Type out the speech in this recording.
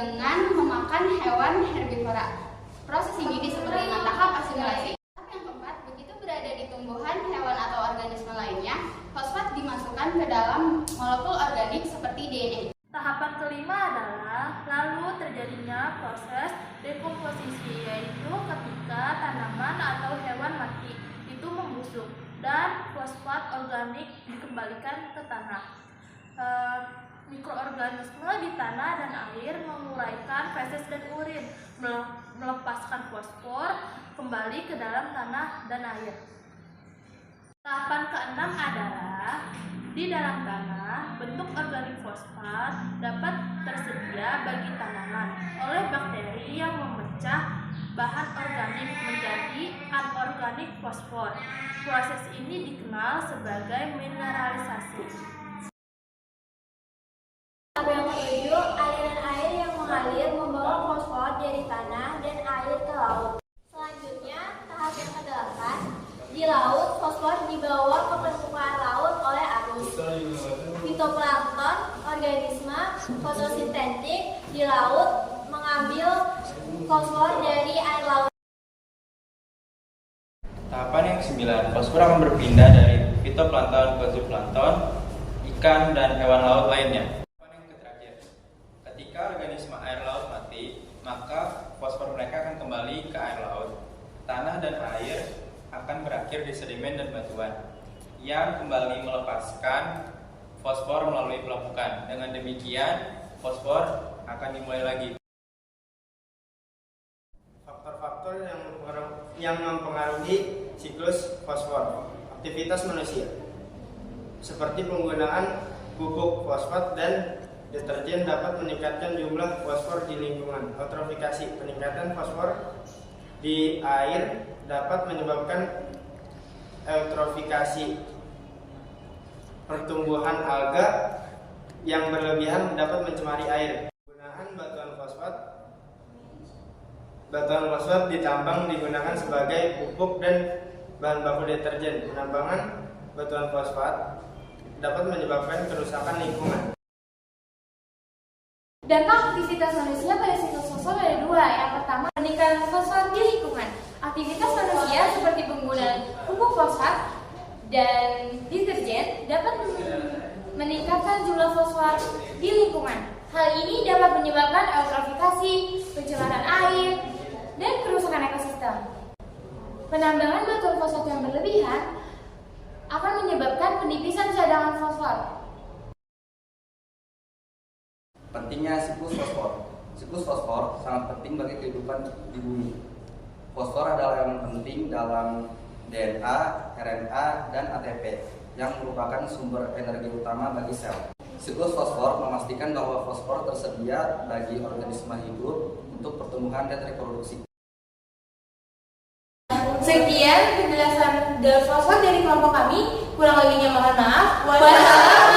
dengan memakan hewan herbivora. Proses ini disebut dengan tahap asimilasi. Tahap yang keempat, begitu berada di tumbuhan, hewan atau organisme lainnya, fosfat dimasukkan ke dalam molekul organik seperti DNA. Tahapan kelima adalah lalu terjadinya proses dekomposisi, yaitu ketika tanaman atau hewan mati itu membusuk dan fosfat organik dikembalikan ke tanah. Mikroorganisme di tanah dan air menguraikan feses dan urin, melepaskan fosfor kembali ke dalam tanah dan air. Tahapan keenam adalah di dalam tanah, bentuk organik fosfat dapat tersedia bagi tanaman oleh bakteri yang memecah bahan organik menjadi anorganik fosfor. Proses ini dikenal sebagai mineralisasi. Tahap yang ketujuh, aliran air yang mengalir membawa fosfor dari tanah dan air ke laut. Selanjutnya, tahap yang kedelapan, di laut fosfor dibawa ke permukaan laut oleh arus. Fitoplankton, organisme fotosintetik di laut, mengambil fosfor dari air laut. Tahapan yang ke-9, fosfor akan berpindah dari fitoplankton ke zooplankton, ikan, dan hewan laut lainnya. Ketika organisme air laut mati, maka fosfor mereka akan kembali ke air laut. Tanah dan air akan berakhir di sedimen dan batuan yang kembali melepaskan fosfor melalui pelapukan. Dengan demikian, fosfor akan dimulai lagi. Faktor-faktor yang mempengaruhi siklus fosfor. Aktivitas manusia seperti penggunaan pupuk fosfat dan deterjen dapat meningkatkan jumlah fosfor di lingkungan. Eutrofikasi, peningkatan fosfor di air dapat menyebabkan eutrofikasi. Pertumbuhan alga yang berlebihan dapat mencemari air. Penggunaan batuan fosfat ditambang digunakan sebagai pupuk dan bahan baku deterjen. Penambangan batuan fosfat dapat menyebabkan kerusakan lingkungan. Dampak aktivitas manusia pada siklus fosfor ada dua. Yang pertama, peningkatan fosfor di lingkungan. Aktivitas manusia seperti penggunaan pupuk fosfat dan deterjen dapat meningkatkan jumlah fosfor di lingkungan. Hal ini dapat menyebabkan eutrofikasi, pencemaran air, dan kerusakan ekosistem. Penambangan batuan fosfat yang berlebihan akan menyebabkan penipisan cadangan fosfor. Pentingnya siklus fosfor. Siklus fosfor sangat penting bagi kehidupan di bumi. Fosfor adalah elemen penting dalam DNA, RNA, dan ATP yang merupakan sumber energi utama bagi sel. Siklus fosfor memastikan bahwa fosfor tersedia bagi organisme hidup untuk pertumbuhan dan reproduksi. Sekian penjelasan fosfor dari kelompok kami. Kurang lebihnya mohon maaf. Wassalamualaikum.